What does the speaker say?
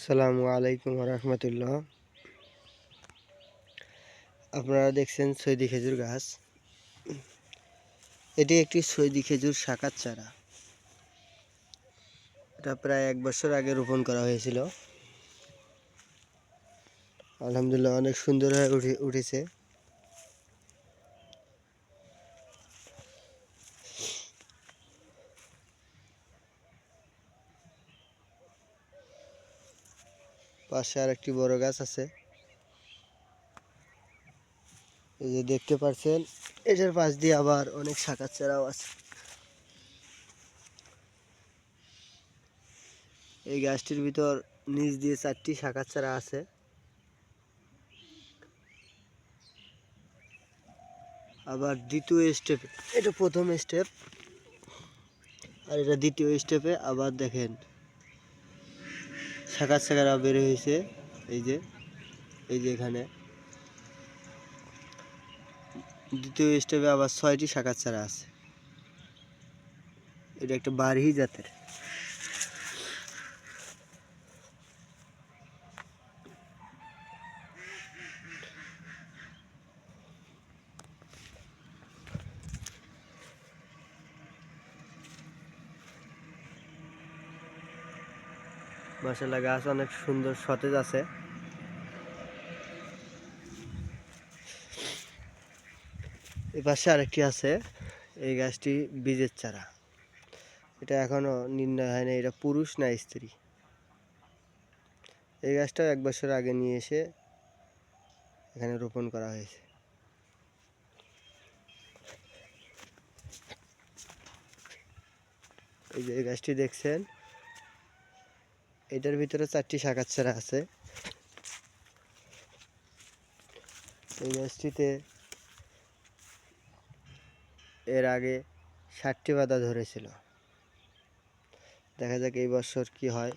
আসসালামু আলাইকুম রহমতুল্লাহ। আপনারা দেখছেন সৈদি খেজুর গাছ। এটি একটি সৈদি খেজুর শাখার চারা। এটা প্রায় 1 বছর আগে রোপণ করা হয়েছিল। আলহামদুলিল্লাহ অনেক সুন্দর হয়ে উঠেছে। পাশে আর একটি বড় গাছ আছে, এই যে দেখতে পাচ্ছেন। এটার পাশ দিয়ে আবার অনেক শাখার চারাও আছে। এই গাছটির ভিতর নিচ দিয়ে 4টি শাখার চারা আছে। আবার দ্বিতীয় স্টেপে, এটা প্রথম স্টেপ আর এটা দ্বিতীয় স্টেপে আবার দেখেন শাখার চারা বের হয়েছে। এই যে এখানে দ্বিতীয় স্টেপে আবার 6টি শাখার চারা আছে। এটা একটা বারহি জাতের। মাশাআল্লাহ গাছ অনেক সুন্দর সতেজ আছে। এই পাশে আরেকটি আছে, এই গাছটি বীজের চারা। এটা এখনো নির্ণয় হয় না এটা পুরুষ না স্ত্রী। এই গাছটাও 1 বছর আগে নিয়ে এসে এখানে রোপণ করা হয়েছে। এই যে এই গাছটি দেখছেন, এটার ভিতরে 4টি শাখার চারা আছে। এই গাছটিতে এর আগে 60টি পাতা ধরেছিল। দেখা যাক এই বছর কি হয়।